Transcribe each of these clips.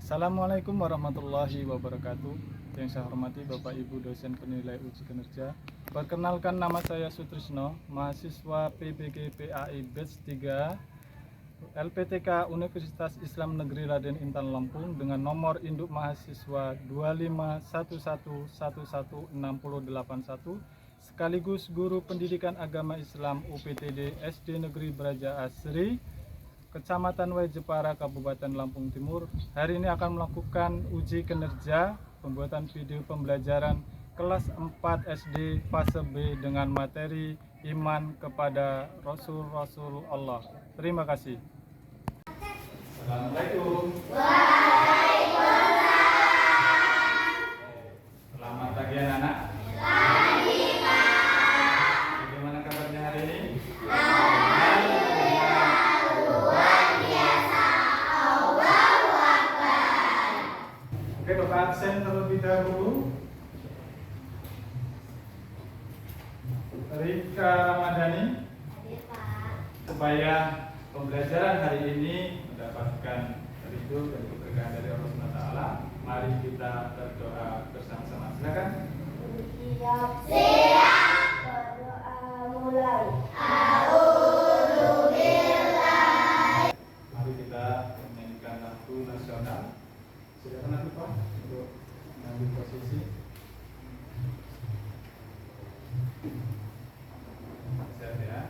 Assalamualaikum warahmatullahi wabarakatuh. Yang saya hormati Bapak Ibu dosen penilai uji kinerja. Perkenalkan, nama saya Sutrisno, mahasiswa PBG PAI Batch 3 LPTK Universitas Islam Negeri Raden Intan Lampung dengan nomor induk mahasiswa 251116081 sekaligus guru pendidikan agama Islam UPTD SD Negeri Braja Asri Kecamatan Way Jepara, Kabupaten Lampung Timur. Hari ini akan melakukan uji kinerja pembuatan video pembelajaran kelas 4 SD fase B dengan materi iman kepada Rasul-Rasul Allah. Terima kasih. Assalamualaikum. Selamat pagi anak-anak. Bagaimana kabarnya hari ini? Oke, Bapak absen terlebih dahulu. Rika Ramadhani, supaya pembelajaran hari ini mendapatkan ridho dan keberkahan dari Allah SWT. Mari kita berdoa bersama-sama. Silakan. Siap. Berdoa mulai. Mari kita menyanyikan lagu nasional. Silakan nanti Pak untuk mengambil posisi. Siap ya.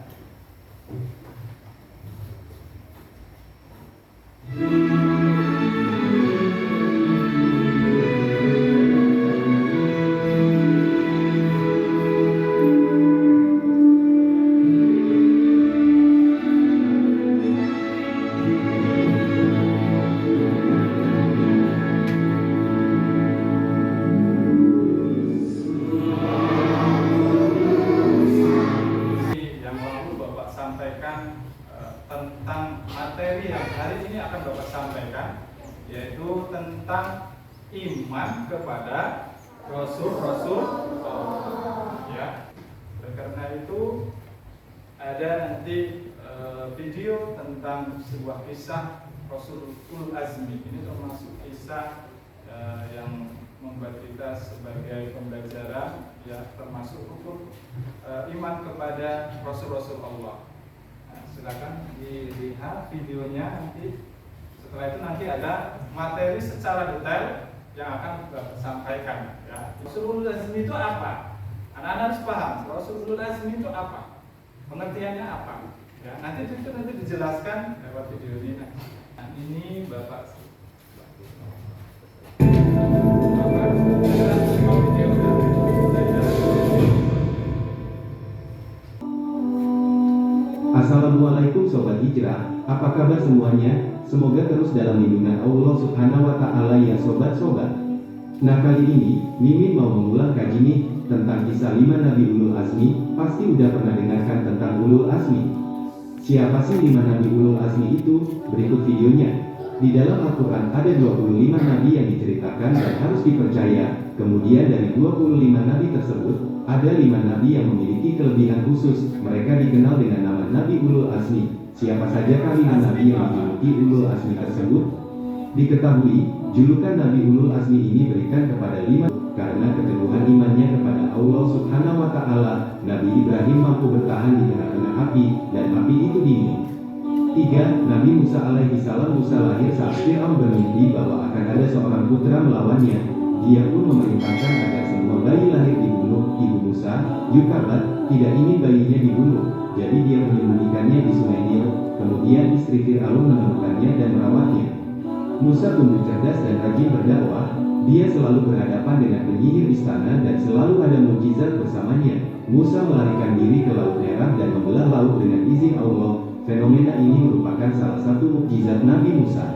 Tentang materi yang hari ini akan Bapak sampaikan, yaitu tentang iman kepada Rasul-Rasul Allah. Ya. Karena itu ada nanti video tentang sebuah kisah Rasul Ulul Azmi. Ini termasuk kisah yang membuat kita sebagai pembelajaran, ya, termasuk rukun iman kepada Rasul-Rasul Allah. Silakan dilihat videonya nanti. Setelah itu nanti ada materi secara detail yang akan Bapak sampaikan. Ya. Rasulul Azmi itu apa? Anak-anak harus paham. Rasulul Azmi itu apa? Pengertiannya apa? Ya, nanti itu nanti dijelaskan lewat video ini. Nah, ini Bapak. Assalamualaikum Sobat Hijrah, apa kabar semuanya? Semoga terus dalam lindungan Allah Subhanahu wa Ta'ala ya sobat-sobat. Nah, kali ini Mimin mau mengulang kaji nih tentang kisah 5 Nabi Ulul Azmi. Pasti udah pernah dengarkan tentang Ulul Azmi. Siapa sih 5 Nabi Ulul Azmi itu? Berikut videonya. Di dalam Al-Quran ada 25 Nabi yang diceritakan dan harus dipercaya. Kemudian dari 25 Nabi tersebut, ada 5 Nabi yang memiliki kelebihan khusus. Mereka dikenal dengan nama Nabi Ulul Azmi. Siapa saja kalian Nabi yang dijuluki Ulul Azmi tersebut? Diketahui, julukan Nabi Ulul Azmi ini berikan kepada 5 karena keteguhan imannya kepada Allah Subhanahu wa Ta'ala. Nabi Ibrahim mampu bertahan di tengah-tengah api, dan api itu dingin. 3. Nabi Musa alaihi salam. Musa lahir saat Fir'aun bermimpi bahwa akan ada seorang putra melawannya. Dia pun memerintahkan agar semua bayi lahir dibunuh. Ibu Musa, Yukabat, tidak ingin bayinya dibunuh, jadi dia menyembunyikannya di sungai Nil. Kemudian istri Fir'aun menemukannya dan merawatnya. Musa tumbuh cerdas dan rajin berdakwah. Dia selalu berhadapan dengan penyihir istana dan selalu ada mukjizat bersamanya. Musa melarikan diri ke Laut Merah dan membelah laut dengan izin Allah. Fenomena ini merupakan salah satu mukjizat Nabi Musa.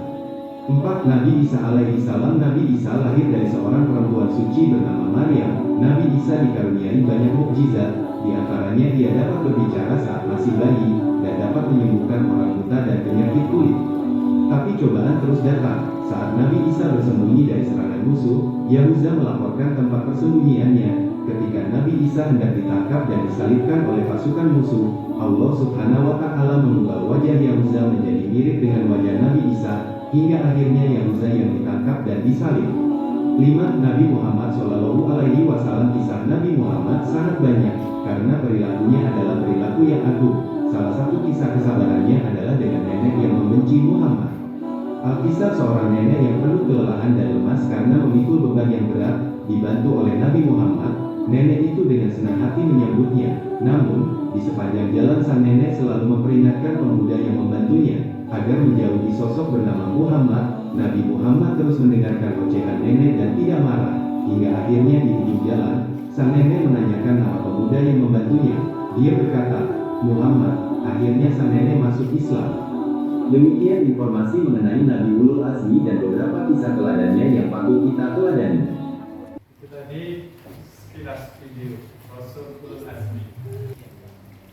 4. Nabi Isa alaihi salam. Nabi Isa lahir dari seorang perempuan suci bernama Maryam. Nabi Isa dikaruniai banyak mukjizat. Di antaranya dia dapat berbicara saat masih bayi dan dapat menyembuhkan orang buta dan penyakit kulit. Tapi cobaan terus datang. Saat Nabi Isa bersembunyi dari serangan musuh, Yahuza melaporkan tempat persembunyiannya. Ketika Nabi Isa hendak ditangkap dan disalibkan oleh pasukan musuh, Allah Subhanahu wa Ta'ala mengubah wajah Yahuza menjadi mirip dengan wajah Nabi Isa. hingga akhirnya Yahuza yang ditangkap dan disalib. 5. Nabi Muhammad Shallallahu Alaihi Wasallam. Kisah Nabi Muhammad sangat banyak, karena perilakunya adalah perilaku yang agung. Salah satu kisah kesabarannya adalah dengan nenek yang membenci Muhammad. Alkisah seorang nenek yang penuh kelelahan dan lemas karena memikul beban yang berat, dibantu oleh Nabi Muhammad. Nenek itu dengan senang hati menyambutnya. Namun, di sepanjang jalan sang nenek selalu memperingatkan pemuda yang membantunya agar menjauhi sosok bernama Muhammad. Nabi Muhammad terus mendengarkan ocehan nenek dan tidak marah. Hingga akhirnya di ujung jalan, sang nenek menanyakan nama pemuda yang membantunya. Dia berkata, Muhammad. Akhirnya sang nenek masuk Islam. Demikian informasi mengenai Nabi Ulul Azmi dan beberapa kisah teladannya yang patut kita teladani. Itu tadi sekilas video Rasul Ulul Azmi.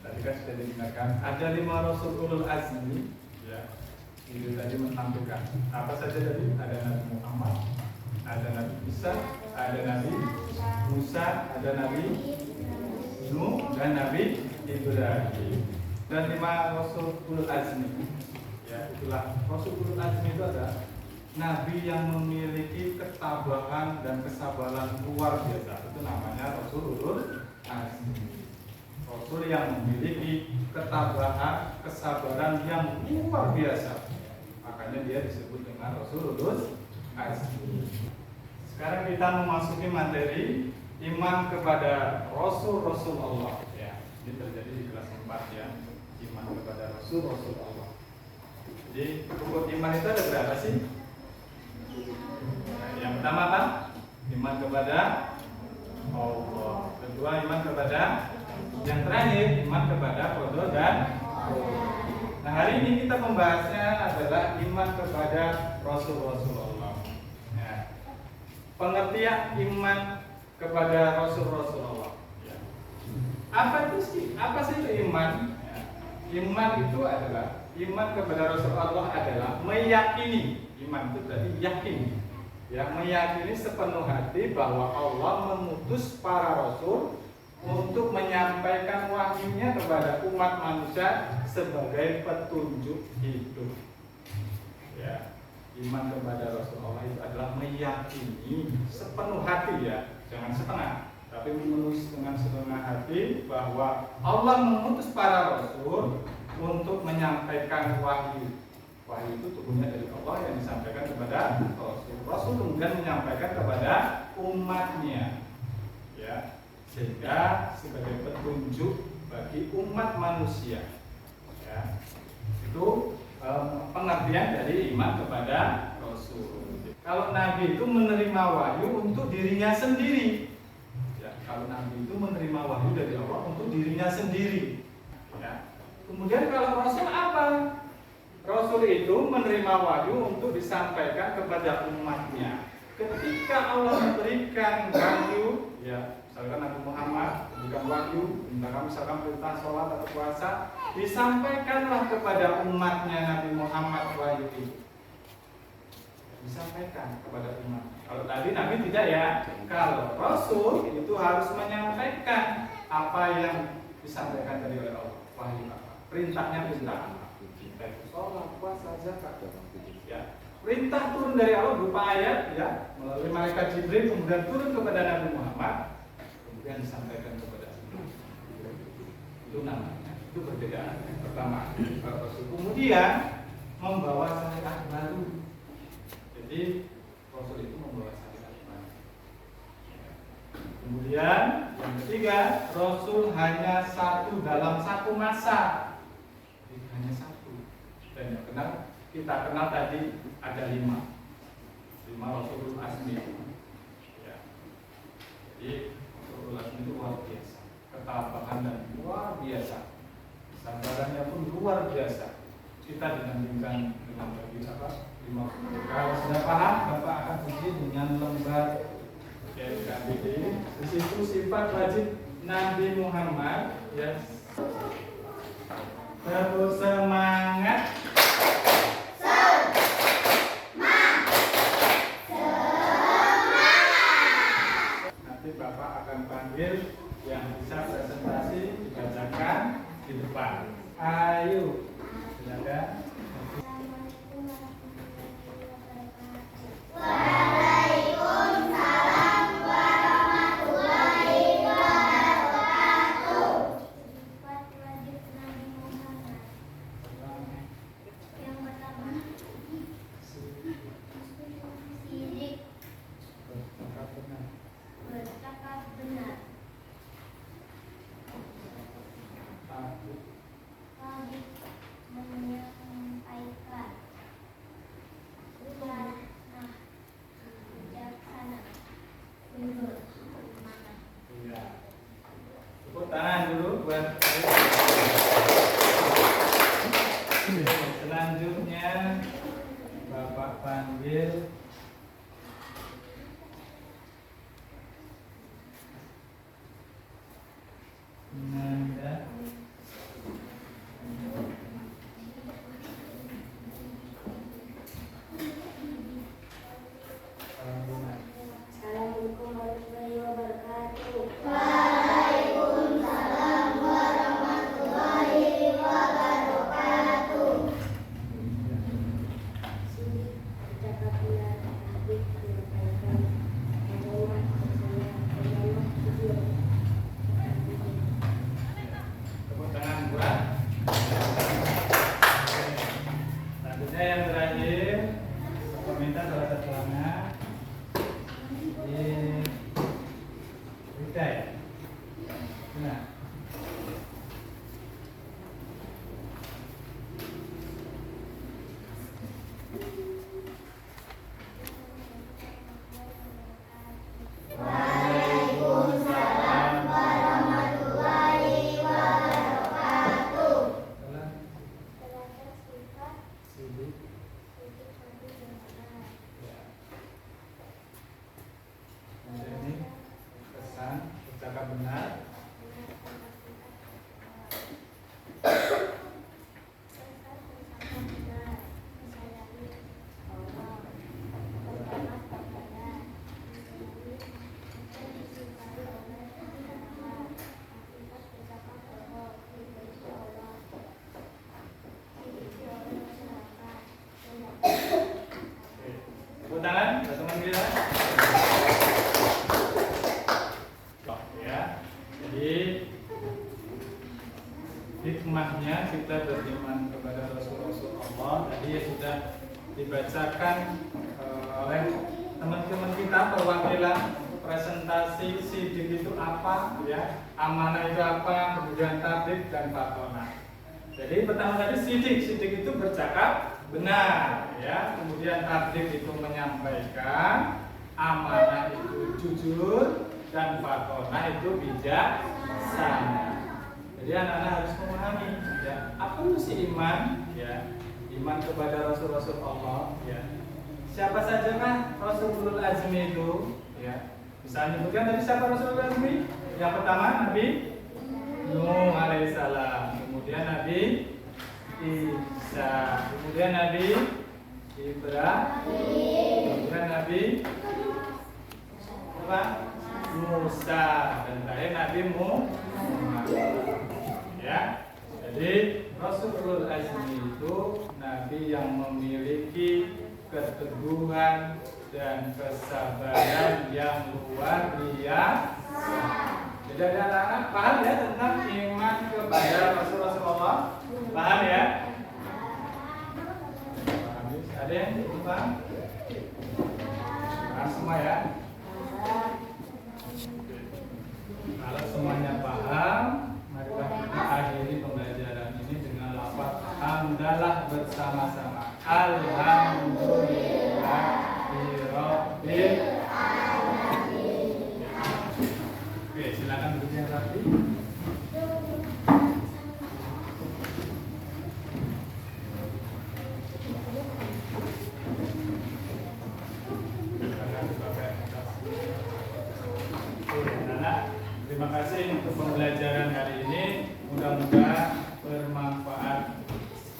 Tadi kan sudah digunakan. Ada 5 Rasul Ulul Azmi. Ya, itu tadi menampilkan apa saja tadi. Ada Nabi Muhammad, ada Nabi Isa, ada Nabi Musa, ada Nabi Nuh, dan Nabi Ibrahim. Dan 5 Rasul Ulul Azmi. Ya, itulah Rasul Ulul Azmi itu adalah Nabi yang memiliki ketabahan dan kesabaran luar biasa. Itu namanya Rasul Ulul Azmi. Rasul yang memiliki ketabahan, kesabaran yang luar biasa. Makanya dia disebut dengan Rasul Ulul Azmi. Sekarang kita memasuki materi iman kepada Rasul Allah. Ya, ini terjadi di kelas 4 ya. Iman kepada Rasul Allah. Jadi rukun iman itu ada berapa sih? Yang pertama apa? Iman kepada Allah. Kedua iman kepada, yang terakhir iman kepada qada dan qadar. Nah, hari ini kita membahasnya adalah iman kepada Rasul Allah. Ya. Pengertian iman kepada Rasul Allah. Ya. Apa sih itu iman? Ya. Iman itu adalah iman kepada Rasul Allah adalah meyakini. Iman itu berarti yakin. Ya, meyakini sepenuh hati bahwa Allah mengutus para rasul untuk menyampaikan wahyunya kepada umat manusia sebagai petunjuk hidup. Ya, iman kepada Rasul Allah itu adalah meyakini sepenuh hati ya, jangan setengah, tapi dengan setengah hati bahwa Allah mengutus para rasul untuk menyampaikan wahyu. Wahyu itu turunnya dari Allah yang disampaikan kepada Rasul. Rasul kemudian menyampaikan kepada umatnya, ya, sehingga sebagai petunjuk bagi umat manusia. Ya, itu pengertian dari iman kepada Rasul. Kalau Nabi itu menerima wahyu untuk dirinya sendiri. Ya, kalau Nabi itu menerima wahyu dari Allah untuk dirinya sendiri. Ya. Kemudian kalau Rasul apa? Rasul itu menerima wahyu untuk disampaikan kepada umatnya. Ketika Allah memberikan wahyu, ya, misalkan Nabi Muhammad memberikan wahyu, misalkan perintah sholat atau puasa, disampaikanlah kepada umatnya Nabi Muhammad wahyu itu. Disampaikan kepada umat. Kalau tadi Nabi tidak ya. Kalau Rasul itu harus menyampaikan apa yang disampaikan tadi oleh Allah. Wahyu apa? Perintahnya perintah apa? Sholat, puasa, zakat. Ya. Perintah turun dari Allah berupa ayat ya, melalui malaikat Jibril, kemudian turun kepada Nabi Muhammad, kemudian disampaikan kepada umat. Itu namanya, itu perbedaan. Pertama, Rasul kemudian membawa syariat baru. Jadi Rasul itu membawa syariat baru. Kemudian yang ketiga, Rasul hanya satu dalam satu masa. Hanya satu. Dan yang kita kenal tadi ada 5 Rasulul Azmi. Ya. Jadi Rasulul Azmi itu luar biasa, ketabahan dan luar biasa, kesabarannya pun luar biasa. Kita dibandingkan dengan bagi apa? 5. Kalau sudah paham, Bapak akan uji dengan lembar KBD. Di situ sifat wajib Nabi Muhammad. Ya. Terus semangat. Nanti Bapak akan panggil yang bisa presentasi dibacakan di depan. Ayo, silakan. panggil Nanda. Assalamualaikum warahmatullahi wabarakatuh. Sini bercakap benar, habis menyampaikan kalimat bersama kalimat jujur. Tepuk tangan buat. Selanjutnya yang terakhir, saya minta salah satu anak di Widai. Nah, Waalaikumsalam warahmatullahi wabarakatuh. Sidik. Ya. Kemudian ini pesan bercakap benar. Oke. Tepuk tangan, teman kita. Ya. Jadi hikmahnya kita beriman kepada Rasul-Rasul Allah tadi sudah dibacakan oleh teman-teman kita perwakilan presentasi sidik itu apa, ya, amanah itu apa, kemudian tablik dan fatona. Jadi pertama tadi sidik itu bercakap benar, ya, kemudian tablik itu menyampaikan, amanah itu jujur, dan fatona itu bijaksana. Jadi anak-anak harus memahami, ya, apa itu sih iman, ya, iman kepada Rasul-Rasul Allah, ya. Siapa saja kan Rasulul Azmi itu, ya. Misalnya bukan tadi siapa Rasulul Azmi? Yang pertama Nabi Nuh alaihissalam, kemudian Nabi Isa, kemudian Nabi Ibrahim, kemudian Nabi apa? Musa, dan terakhir Nabi Muhammad. Ya, jadi Rasulul Azmi itu Nabi yang memiliki keteguhan dan kesabaran yang luar biasa. Jadi ada anak-anak paham ya tentang iman kepada Rasulullah? Paham ya? Paham. Ada yang belum paham? Paham semua ya? Kalau semuanya paham, marilah kita akhiri pembelajaran ini dengan lafaz hamdalah bersama-sama. Alhamdulillahirabbil alamin. Oke, silakan duduk yang rapi. Terima kasih untuk pembelajaran hari ini. Mudah-mudahan bermanfaat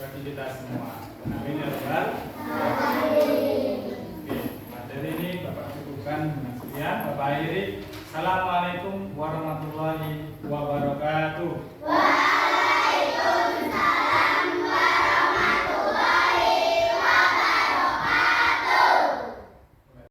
bagi kita semua. Amin ya rabbal alamin. Oke, materi ini Bapak cukupkan dengan sekian. Bapak akhiri. Assalamualaikum